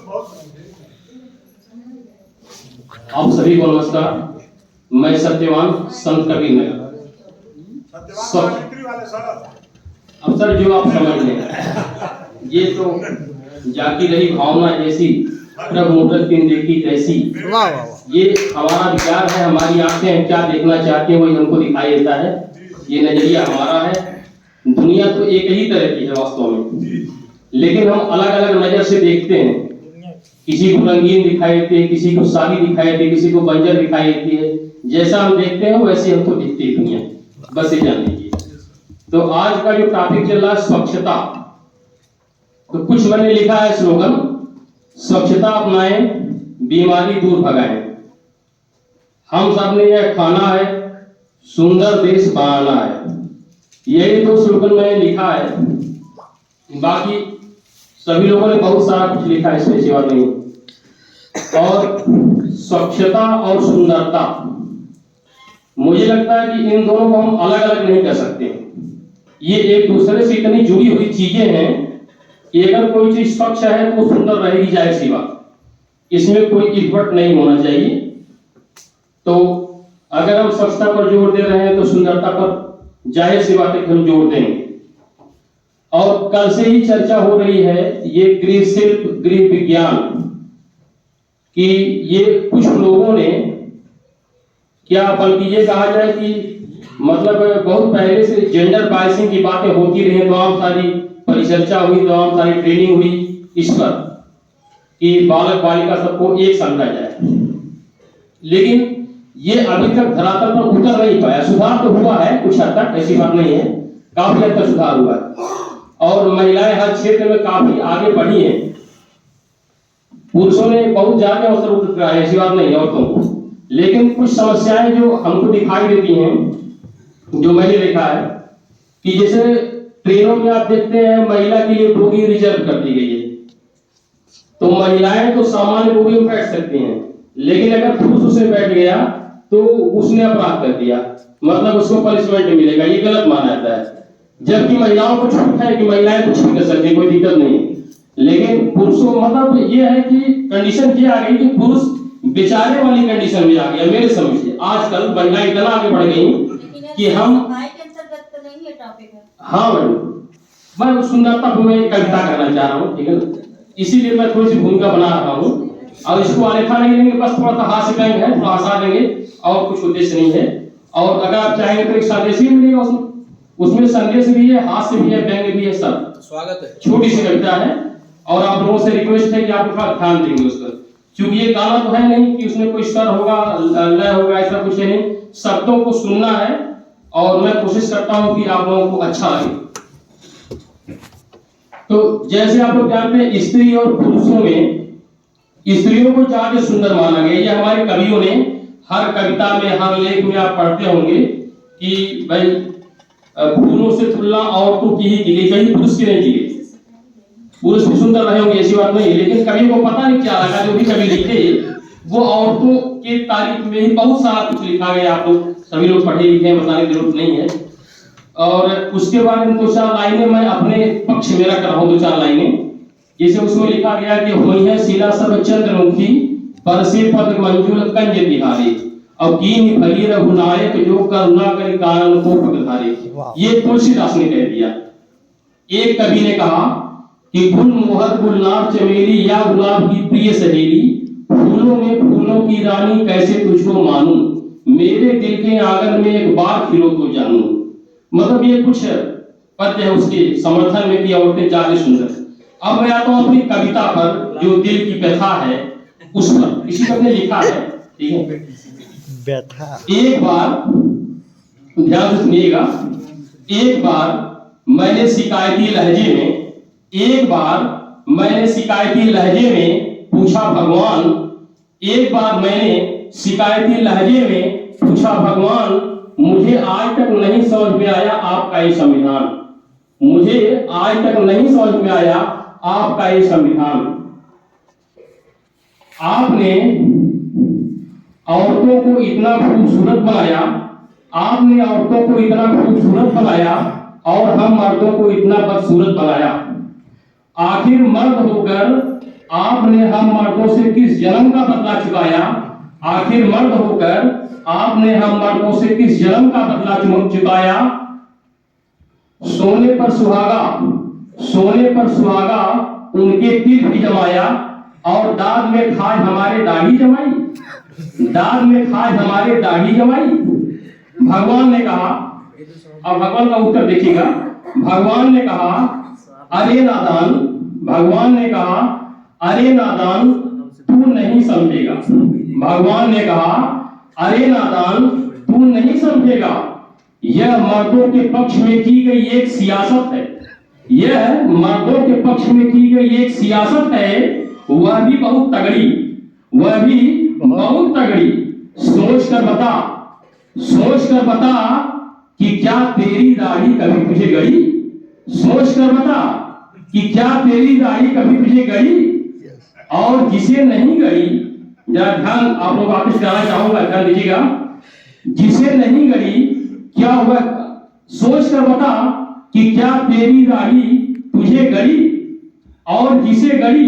आप सभी को नमस्कार। मैं सत्यवान संत कबीर नगर। अब सर जो आप समझ लें, ये तो जाती रही भावना जैसी, प्रभु मूरत तीन देखी तैसी। ये हमारा विचार है, हमारी आंखें हम क्या देखना चाहते हैं वही हमको दिखाई देता है। ये नजरिया हमारा है। दुनिया तो एक ही तरह की है वास्तव में, लेकिन हम अलग अलग नजर से देखते हैं। किसी को रंगीन दिखाई देती है, किसी को सादी दिखाई देती है, किसी को बंजर दिखाई देती है। जैसा हम देखते हैं वैसे हमको दिखती है दुनिया, बस ये जान लीजिए। तो आज का जो टॉपिक चल रहा है स्वच्छता, तो कुछ मैंने लिखा है स्लोगन, स्वच्छता अपनाएं, बीमारी दूर भगाएं। हम सब ने यह खाना है, सुंदर देश बनाना है। यही तो स्लोगन मैंने लिखा है। बाकी सभी लोगों ने बहुत सारा कुछ लिखा है, इसमें सेवा नहीं। और स्वच्छता और सुंदरता, मुझे लगता है कि इन दोनों को हम अलग अलग नहीं कर सकते। ये एक दूसरे से इतनी जुड़ी हुई चीजें हैं कि अगर कोई चीज स्वच्छ है तो सुंदर रहेगी, जाहिर सी बात, इसमें कोई इफर्ट नहीं होना चाहिए। तो अगर हम स्वच्छता पर जोर दे रहे हैं तो सुंदरता पर जाहिर सी बात है कि हम जोर देंगे। और कल से ही चर्चा हो रही है ये गृह शिल्प, गृह विज्ञान कि ये कुछ लोगों ने, क्या बल्कि ये कहा जाए कि मतलब बहुत पहले से जेंडर बायसिंग की बातें होती रही, तमाम सारी परिचर्चा हुई, तमाम सारी ट्रेनिंग हुई इस पर कि बालक बालिका सबको एक समझा जाए, लेकिन ये अभी तक धरातल पर उतर नहीं पाया। सुधार तो हुआ है कुछ हद तक, ऐसी बात नहीं है, काफी हद तक सुधार हुआ है और महिलाएं हर क्षेत्र में काफी आगे बढ़ी हैं। पुरुषों ने बहुत ज्यादा अवसर उपलब्ध कराए, ऐसी बात नहीं है औरतों को, लेकिन कुछ समस्याएं जो हमको दिखाई देती हैं, जो मैंने देखा है कि जैसे ट्रेनों में आप देखते हैं महिला के लिए बोगी रिजर्व कर दी गई है, तो महिलाएं तो सामान्य बोगी में बैठ सकती हैं, लेकिन अगर पुरुष उसमें बैठ गया तो उसने अपराध कर दिया, मतलब उसको पनिशमेंट मिलेगा, ये गलत माना जाता है। जबकि महिलाओं को छूट है कि महिलाएं कुछ भी कर सकती है, कोई दिक्कत नहीं, लेकिन पुरुषों मतलब ये है कि कंडीशन ये आ गई कि पुरुष बेचारे वाली कंडीशन में आ गया। मेरे समझ से आजकल महिलाएं इतना आगे बढ़ गई कि हम हाँ मैं सुंदरता को मैं कविता करना चाह रहा हूँ, ठीक है ना, इसीलिए मैं थोड़ी सी भूमिका बना रहा हूँ और इसको अनदेखा नहीं लेंगे, बस थोड़ा सा हास्य करेंगे है, थोड़ा हंसा देंगे और कुछ उद्देश्य नहीं है। और अगर आप चाहेंगे तो एक संदेश भी मिलेगा उसमें संदेश भी है, हास्य भी है, व्यंग्य भी है, सब स्वागत है। छोटी सी कविता है और आप लोगों से रिक्वेस्ट है कि आप थोड़ा ध्यान देंगे उस पर, क्योंकि ये गाना तो है नहीं कि उसमें कोई स्वर होगा, लय होगा, ऐसा कुछ नहीं, शब्दों को सुनना है और मैं कोशिश करता हूं कि आप लोगों को अच्छा लगे। तो जैसे आप लोग जानते हैं स्त्री और पुरुषों में स्त्रियों को ज्यादा सुंदर माना गया। ये हमारे कवियों ने हर कविता में, हर लेख में आप पढ़ते होंगे कि भाई फूलों से तुलना औरतों की ही की गई, कहीं पुरुष की नहीं की गई। पुरुष भी सुंदर रहे होंगे ऐसी बात नहीं है, लेकिन कवि को पता नहीं क्या लगा, जो भी कवि लिखे वो औरतों के तारीफ में ही बहुत सारा कुछ लिखा गया। आप लोग सभी लोग पढ़े लिखे हैं, बताने की जरूरत नहीं है। और उसके बाद में 2-4 लाइनें मैं अपने पक्ष में रख रहा हूँ, 2-4 लाइनें। जैसे उसमें लिखा गया कि हुई है शिला सब चंद्रमुखी, परसे पद मंजुल कंज बिहारी, और कीन भरी रघुनायक जो करुणा करि कारण को पगधारे। ये तुलसीदास ने कह दिया। एक कवि ने कहा कि गुल मोहर गुलनार चमेली या गुलाब की प्रिय सहेली, फूलों में फूलों की रानी कैसे तुझको मानूं, मेरे दिल के आंगन में एक बार खिलो तो जानूं। मतलब ये कुछ पद्य है उसके समर्थन में कि औरतें ज्यादा सुंदर। अब मैं आता हूं अपनी कविता पर, जो दिल की व्यथा है उस पर। इसी पर लिखा है, ठीक है, व्यथा। एक बार ध्यान से सुनिएगा। एक बार मैंने शिकायती लहजे में, एक बार मैंने शिकायती लहजे में पूछा भगवान, एक बार मैंने शिकायती लहजे में पूछा भगवान, मुझे आज तक नहीं समझ में आया आपका ये संविधान, मुझे आज तक नहीं समझ में आया आपका ये संविधान। आपने औरतों को इतना खूबसूरत बनाया, आपने औरतों को इतना खूबसूरत बनाया और हम मर्दों को इतना बदसूरत बनाया। आखिर मर्द होकर आपने हम मर्दों से किस जन्म का बदला चुकाया, आखिर मर्द होकर आपने हम मर्दों से किस जन्म का बदला चुकाया। सोने पर सुहागा उनके तिल भी जमाया, और दाग में खाए हमारे दाढ़ी जमाई, दाग में खाए हमारे दाढ़ी जमाई। भगवान ने कहा, अब भगवान का उत्तर देखिएगा। भगवान ने कहा अरे नादान, भगवान ने कहा अरे नादान तू नहीं समझेगा। भगवान ने कहा अरे नादान तू नहीं समझेगा। यह मर्दों के पक्ष में की गई एक सियासत है, यह मर्दों के पक्ष में की गई एक सियासत है, वह भी बहुत तगड़ी, वह भी बहुत तगड़ी। सोच कर बता कि क्या तेरी दाढ़ी कभी तुझे गड़ी, सोच कर बता कि क्या तेरी दाढ़ी कभी तुझे गड़ी। और जिसे नहीं गड़ी, जरा ध्यान आप लोग वापस कराना चाहूंगा, ध्यान दीजिएगा। जिसे नहीं गड़ी क्या हुआ, सोच कर बता कि क्या तेरी दाढ़ी तुझे गड़ी, और जिसे गड़ी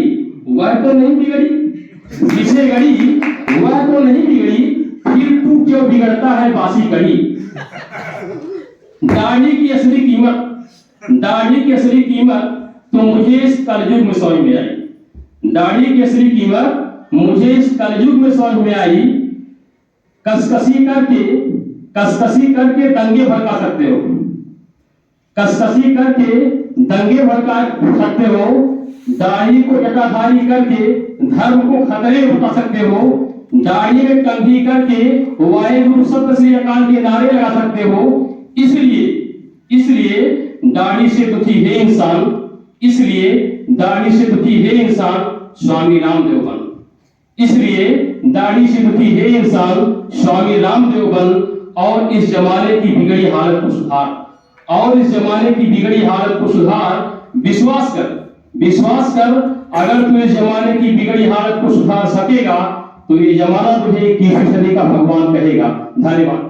वह तो नहीं बिगड़ी, जिसे गड़ी वह तो नहीं बिगड़ी, फिर तू क्यों बिगड़ता है बासी कड़ी। दाढ़ी की असली कीमत तो मुझे इस कलयुग में समझ में आई, दाढ़ी की असली कीमत मुझे इस कलयुग में समझ में आई। कसकसी करके दंगे भड़का सकते हो, कसकसी करके दंगे भड़का सकते हो, दाढ़ी को जटाधारी करके धर्म को खतरे में बता सकते हो, दाढ़ी में कंघी करके वाहेगुरु सत श्री अकाल के नारे लगा सकते हो। इसलिए दाढ़ी से दुखी है इंसान, इसलिए दाढ़ी से दुखी है इंसान स्वामी रामदेव बन, इसलिए दाढ़ी से दुखी है इंसान स्वामी रामदेव बन। और इस जमाने की बिगड़ी हालत को सुधार, और इस जमाने की बिगड़ी हालत को सुधार। विश्वास कर अगर तू इस जमाने की बिगड़ी हालत को सुधार सकेगा तो ये जमाना तुझे 21वीं सदी का भगवान कहेगा। धन्यवाद।